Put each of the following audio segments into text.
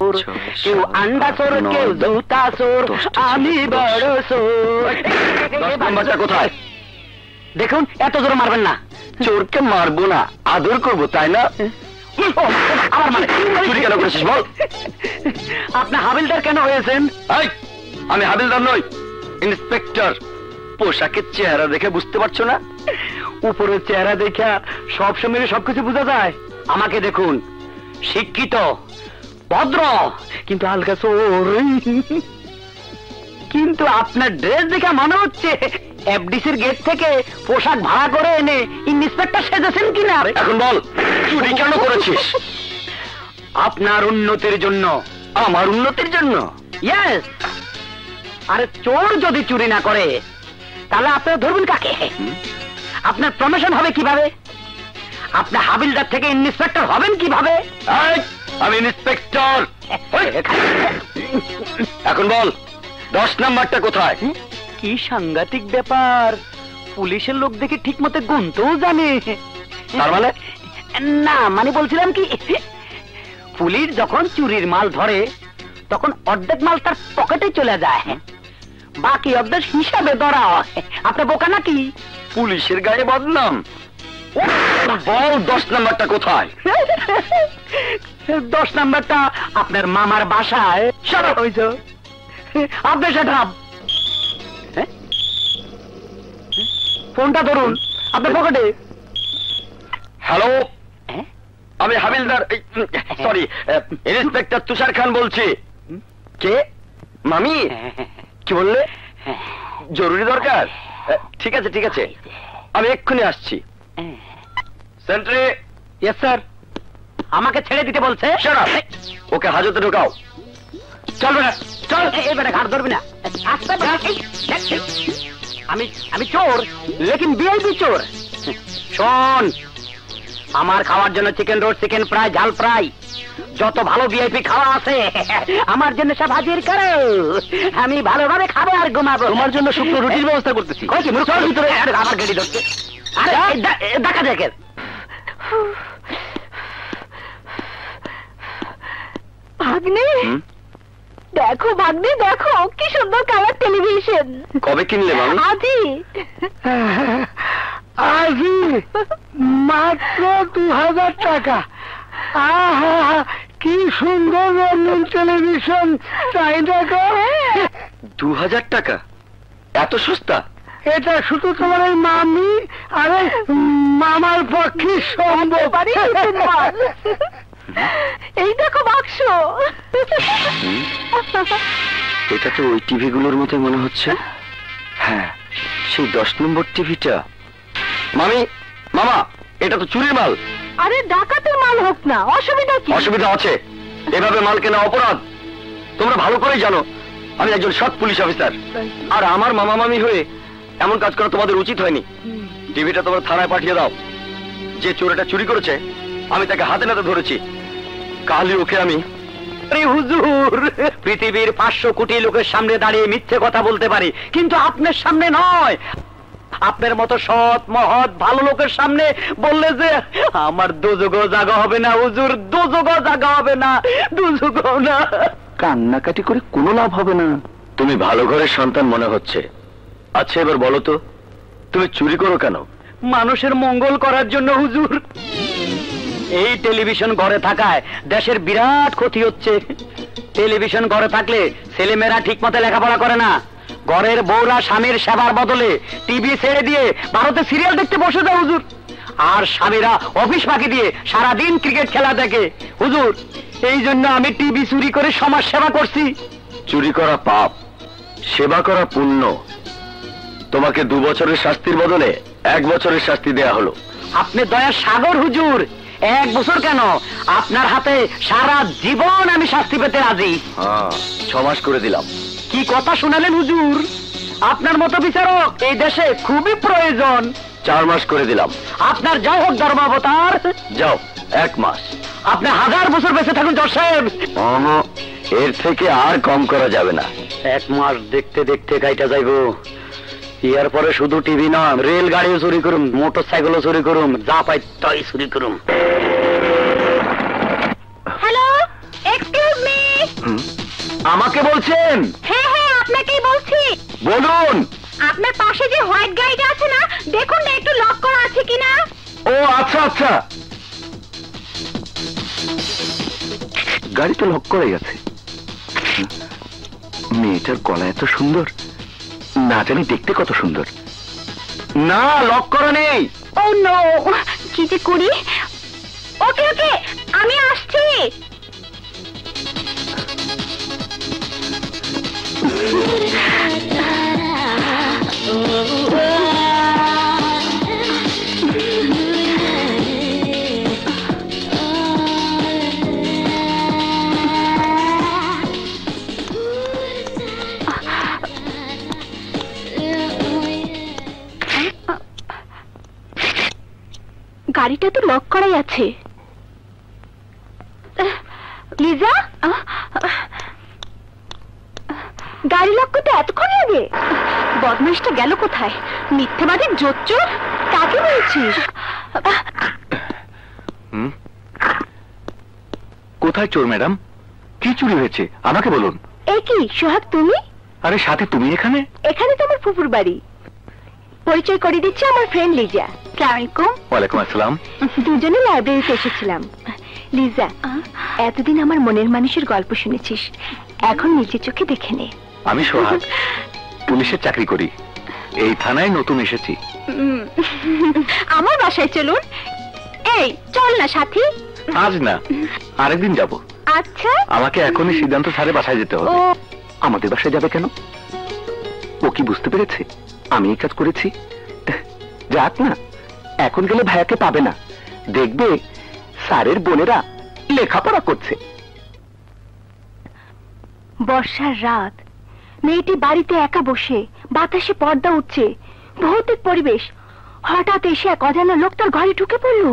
চোর, কেউ আন্ডা চোর, কেউ জুতা চোর, আমি বড় চোর। নাম্বারটা কোথায়? দেখুন, এত জোরে মারবেন না। চোরকে মারবো না, আদর করবো, তাই না? আমার মানে চুরি কেন করেছিস বল? আপনি হাবিলদার কেন হয়েছেন? আমি হাবিলদার নই, ইন্সপেক্টর। পোশাকের চেহারা দেখে বুঝতে পারছো না? উপরের চেহারা দেখা সবসময় সবকিছু বোঝা যায়। আমাকে দেখুন, শিক্ষিত, ভদ্র, কিন্তু হালকা চোর। কিন্তু আপনার ড্রেস দেখে মনে হচ্ছে এফডিসির গেট থেকে পোশাক ভাড়া করে এনে ইন্সপেক্টর সেজেছেন কিনা। এখন বল, চুরি কেন করেছিস? আপনার উন্নতির জন্য। আমার উন্নতির জন্য? ইয়েস। আরে চোর যদি চুরি না করে তাহলে আপনারা ধরবেন কাকে? আপনার প্রমোশন হবে কিভাবে? আপনি হাবিলদার থেকে ইন্সপেক্টর হবেন কিভাবে? আমি ইন্সপেক্টর। এখন বল, 10 নাম্বারটা কোথায়? কি সাংঘাতিক ব্যাপার, পুলিশের লোক দেখে ঠিক মতো গুনতেও জানে। তার মানে? না মানে বলছিলাম কি, পুলিশ যখন চুরির মাল ধরে তখন অর্ধেক মাল তার পকেটে চলে যায়, বাকি অর্ধেক হিসাবে ধরা হয়। আপনি বোকা নাকি? পুলিশের গায়ে বদনাম। বল, 10 নাম্বারটা কোথায়? 10 নাম্বারটা আপনার মামার বাসায়। আপনার সাথে ফোনটা ধরুন, আপনার পকেটে। হ্যালো, আমি হাবিলদার, সরি, ইন্সপেক্টর তুষার খান বলছি। কে? মামি? কি বললে? জরুরি দরকার? ঠিক আছে ঠিক আছে, আমি এক্ষুনি আসছি। সেন্ট্রি। Yes sir. আমাকে ছেড়ে দিতে বলছে। ওকে হাজতে ঢোকাও। চলবে না, চল। এই বেটা ঘাট ধরবি না। আমি চোর, লেকিন ভিআইপি চোর। শোন, আমার খাওয়ার জন্য চিকেন রোড, চিকেন ফ্রাই, ঝাল ফ্রাই, যত ভালো ভিআইপি খাওয়া আছে আমার জন্য সব হাজির করো। আমি ভালোভাবে খাবো আর ঘুমাবো। তোমার জন্য শুক্র রুটির ব্যবস্থা করতেছি। চল ভিতরে। আমার গাড়ি ধরছে। আরে দেখা দেখে। ভাগ্নে, দেখো ভাগ্নে, দেখো কি সুন্দর কালার টেলিভিশন। কবে কিনলে মামি? আজই। আজই? মাত্র 2000 টাকা। আহা, কি সুন্দর রঙিন টেলিভিশন, তাই না গো? 2000 টাকা? এত সস্তা? এটা শুধু তোমার এই মামি আর মামার পক্ষে সম্ভব। এই দেখো বাক্স। এটা তো ওই টিভি গুলোর মতো মনে হচ্ছে। হ্যাঁ, সেই 10 নম্বর টিভিটা। মামি, মামা, এটা তো চুরির মাল। আরে ডাকাতের মাল হোক না, অসুবিধা কি? অসুবিধা আছে, এভাবে মাল কেনা অপরাধ। তোমরা ভালো করেই জানো আমি একজন সৎ পুলিশ অফিসার, আর আমার মামা মামি হয়ে এমন কাজ করা তোমাদের উচিত হয়নি। টিভিটা তোমরা থানায় পাঠিয়ে দাও। যে চোরটা চুরি করেছে আমি তাকে হাতে নাতে ধরেছি, কালই ওকে আমি। হুজুর, পৃথিবীর 500 কোটি লোকের সামনে দাঁড়িয়ে মিথ্যে কথা বলতে পারি, কিন্তু আপনার সামনে নয়। আপনার মতো সৎ মহৎ ভালো লোকের সামনে বললে যে আমার দোজগো জাগা হবে না হুজুর, দোজগো জাগা হবে না, দোজগো না। কান্নাকাটি করে কোনো লাভ হবে না। তুমি ভালো ঘরের সন্তান মনে হচ্ছে। আচ্ছা এবার বলো তো, তুমি চুরি করো কেন? মানুষের মঙ্গল করার জন্য হুজুর। এই টেলিভিশন ঘরে থাকায় দেশের বিরাট ক্ষতি হচ্ছে। টেলিভিশন ঘরে থাকলে ছেলেমেয়েরা ঠিক মতো লেখাপড়া করে না। ঘরের বউরা স্বামীর সেবার বদলে টিভি ছেড়ে দিয়ে ভারতে সিরিয়াল দেখতে বসে যায় হুজুর। আর স্বামীরা অফিস ফাঁকি দিয়ে সারাদিন ক্রিকেট খেলা দেখে হুজুর। এই জন্য আমি টিভি চুরি করে সমাজ সেবা করছি। চুরি করা পাপ, সেবা করা পুণ্য। তোমাকে 2 বছরের শাস্তির বদলে 1 বছরের শাস্তি দেয়া হলো। আপনি দয়ার সাগর হুজুর, 1 বছর কেন, আপনার হাতে সারা জীবন আমি শাস্তি পেতে রাজি। 6 মাস করে দিলাম। কি কথা শুনালেন হুজুর, আপনার মতো বিচারক এই দেশে খুবই প্রয়োজন। 4 মাস করে দিলাম। আপনার যাই হোক ধর্মাবতার। যাও, 1 মাস। আপনি 1000 বছর বেঁচে থাকুন জজ সাহেব। এর থেকে আর কম করা যাবে না। 1 মাস দেখতে দেখতে গাইটা যাইব। ইয়ার পরে শুধু টিভি না, রেলগাড়িও চুরি করুম, মোটর সাইকেলও চুরি করুম, যা পাই তাই চুরি করুম। Hello, excuse me. আমাকে বলছেন? হ্যাঁ হ্যাঁ, আপনাকেই বলছি। বলুন। আপনার পাশে যে হোয়াইট গাড়িটা আছে না, দেখুন না একটু লক করা আছে কিনা। ও আচ্ছা আচ্ছা, গাড়ি তো লক করাই আছে। মেয়েটার গলা এত সুন্দর, না জানি দেখতে কত সুন্দর। না, লক করা নেই। ও নো, কি যে করি। ওকে ওকে, আমি আসছি। গাড়িটা তো লক করাই আছে। লিজা, গাড়ি লক করতে এতক্ষণ লাগে? বদমাইশটা গেল কোথায়? মিথ্যেবাদীর জোচ্চোর, কাকে বলছিস? কোথায় চোর ম্যাডাম? কি চুরি হয়েছে আমাকে বলুন। এ কি সোহাগ, তুমি? আরে সাথে তুমি এখানে? এখানে তো আমার ফুপুর বাড়ি। পরিচয় করে দিচ্ছি, আমার ফ্রেন্ড লিজা। আসসালামু আলাইকুম। ওয়ালাইকুম আসসালাম। দুজনে লাইব্রেরিতে এসেছিলাম। লিজা, এতদিন আমার মনের মানুষের গল্প শুনেছিস, এখন নিজের চোখে দেখে নে। আমি সোহাগ, পুলিশের চাকরি করি। এই থানায় নতুন এসেছি। আমার বাসায় চলুন। এই চল না সাথী। আজ না, আরেকদিন যাব। আচ্ছা, আমাকে এখনই সিদ্ধান্ত ছাড়ে বাসায় যেতে হবে। ও আমাদের বাসায় যাবে কেন? ও কি বুঝতে পেরেছে আমি এই কাজ করেছি? যাক না, এখন গেলে ভাইয়াকে পাবে না। দেখবে স্যারের বোনেরা লেখাপড়া করছে। বর্ষার রাত, মেয়েটি বাড়িতে একা বসে, বাতাসে পর্দা উঠছে, ভৌতিক পরিবেশ। হঠাৎ এসে এক অজানা লোক তার ঘরে ঢুকে পড়লো।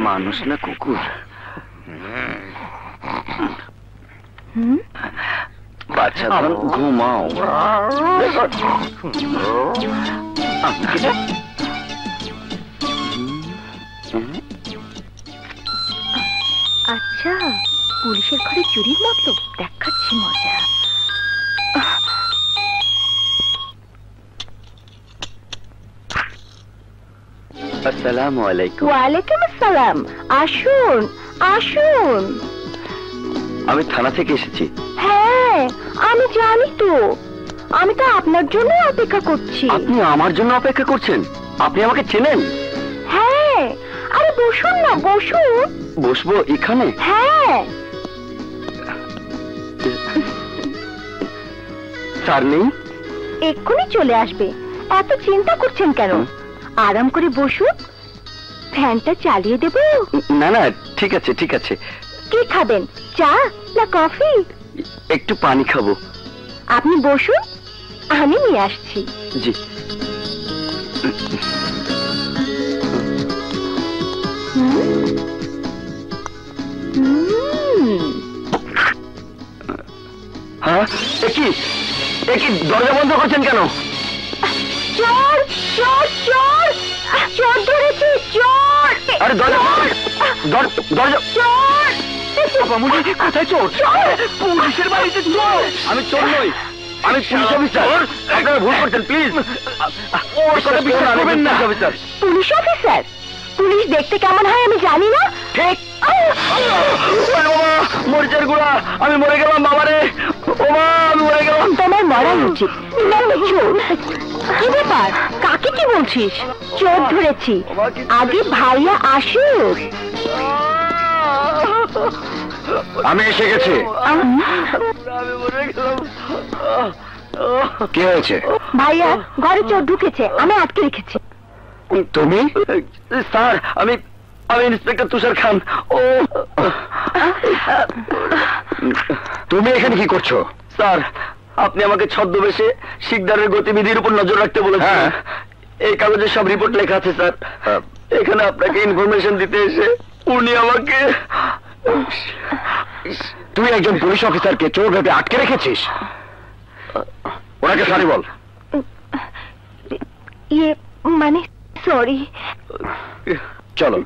মানুষ না কুকুর? বাচ্চা ঘুমাও। আচ্ছা, পুলিশের ঘরে চুরির মতলব দেখাচ্ছি মজা। আসসালামু আলাইকুম। ওয়ালাইকুম আসসালাম। আসুন আসুন। আমি থানা থেকে এসেছি। হ্যাঁ, আমি জানি তো। আমি তো আপনার জন্য অপেক্ষা করছি। আপনি আমার জন্য অপেক্ষা করছেন? আপনি আমাকে চেনেন? হ্যাঁ, আরে বসুন না, বসুন। বসবো এখানে? হ্যাঁ। স্যার নেই? এক্ষুনি চলে আসবে। এত চিন্তা করছেন কেন? আরাম করে বসুন, ফ্যানটা চালিয়ে দেব। না না, ঠিক আছে ঠিক আছে। কি খাবেন, চা না কফি? একটু পানি খাবো। আপনি বসুন, আমি নিয়ে আসছি। জি। হ্যাঁ, একই দরজা বন্ধ করছেন কেন? চোর চোর চোর, চোর ধরেছি, চোর। আরে দরজা দরজা। চোর। বাবুজি, কোথায় চোর? পুলিশের বাড়িতে চোর। আমি চোর নই, আমি পুলিশ অফিসার। আপনারা ভুল করছেন, প্লিজ ওর কথা বিশ্বাস করবেন না। Officer, police officer? পুলিশ দেখতে কেমন হয় আমি জানি না। ঠিক। মরিচের গুঁড়া, আমি মরে গেলাম বাবারে। ও মা, আমি মরে গেলাম। তোমার মরা উচিত। চোর কি ব্যাপার, কাকে কি বলছিস? চোর ধরেছি, আগে ভাইয়া আসুক। আমি এসে গেছি। কি হয়েছে? ভাইয়া, ঘরে চোর ঢুকেছে, আমি আটকে রেখেছি। তুমি? স্যার, আমি ইন্সপেক্টর তুষার খান। ও, তুমি এখানে কি করছো? স্যার, আপনি আমাকে ছদ্মবেশে শিকদারের গতিবিধির উপর নজর রাখতে বলেছেন। এই কাগজে সব রিপোর্ট লেখা আছে স্যার। এখানে আপনাকে ইনফরমেশন দিতে এসে উনি আমাকে তুই একজন পুলিশ অফিসারকে চোর ভেবে আটকে রেখেছিস? ওনাকে সরি বল। ইয়ে মানে সরি। চলো।